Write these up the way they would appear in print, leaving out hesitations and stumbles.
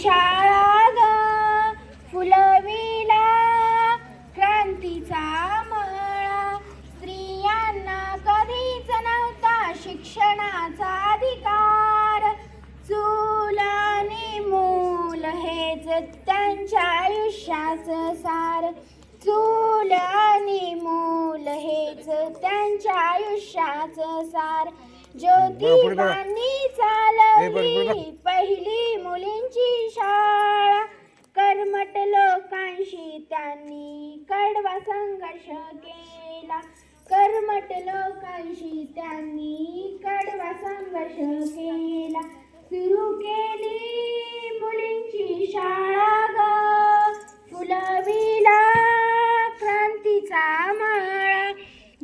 शाळा ग फुलविला क्रांतीचा मळा. स्त्रियांना कधीच नव्हता शिक्षणाचा अधिकार. चूल आणि मूल हेच त्यांच्या आयुष्याचं सार. चूल आणि मूल हेच त्यांच्या आयुष्याचं सार. ज्योतिबांनी चालवली पहिली मुलींची शाळा. कर्मठ लोकांशी त्यांनी कडवा संघर्ष केला. कर्मठ लोकांशी त्यांनी कडवा संघर्ष केला. सुरू केली मुलींची शाळा ग फुलविला क्रांतीचा मळा.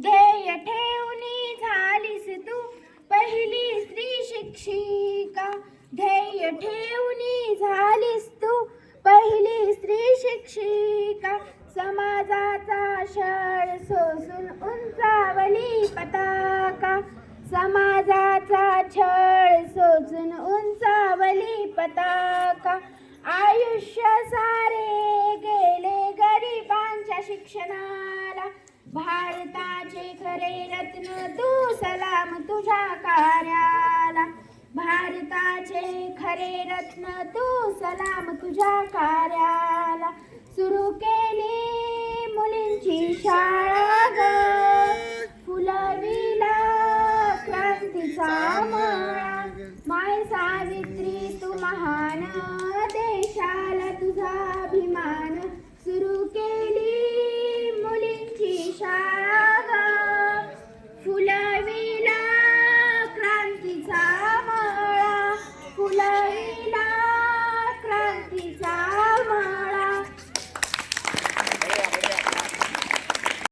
ध्येय ठेवून झालीस तू पहिली स्त्री शिक्षिका. ध्येय ठेवून झालीस तू पहिली स्त्री शिक्षिका. समाजाचा छळ सोसून उंचावली पताका. समाजाचा छळ सोसून उंचावली पताका. आयुष्य सारे गेले गरिबांच्या शिक्षणाला. भारताचे खरे रत्न तू सलाम तुझ्या कार्याला. भारताचे खरे रत्न तू सलाम तुझ्या कार्याला. सुरू केली मुलींची शाळा ग फुलविला क्रांतीचा मळा. माय सावित्री तू महान देशाला तुझा अभिमान. सुरू केली मुलींची शाळा ग फुलविला क्रांतीचा मळा. फुलविला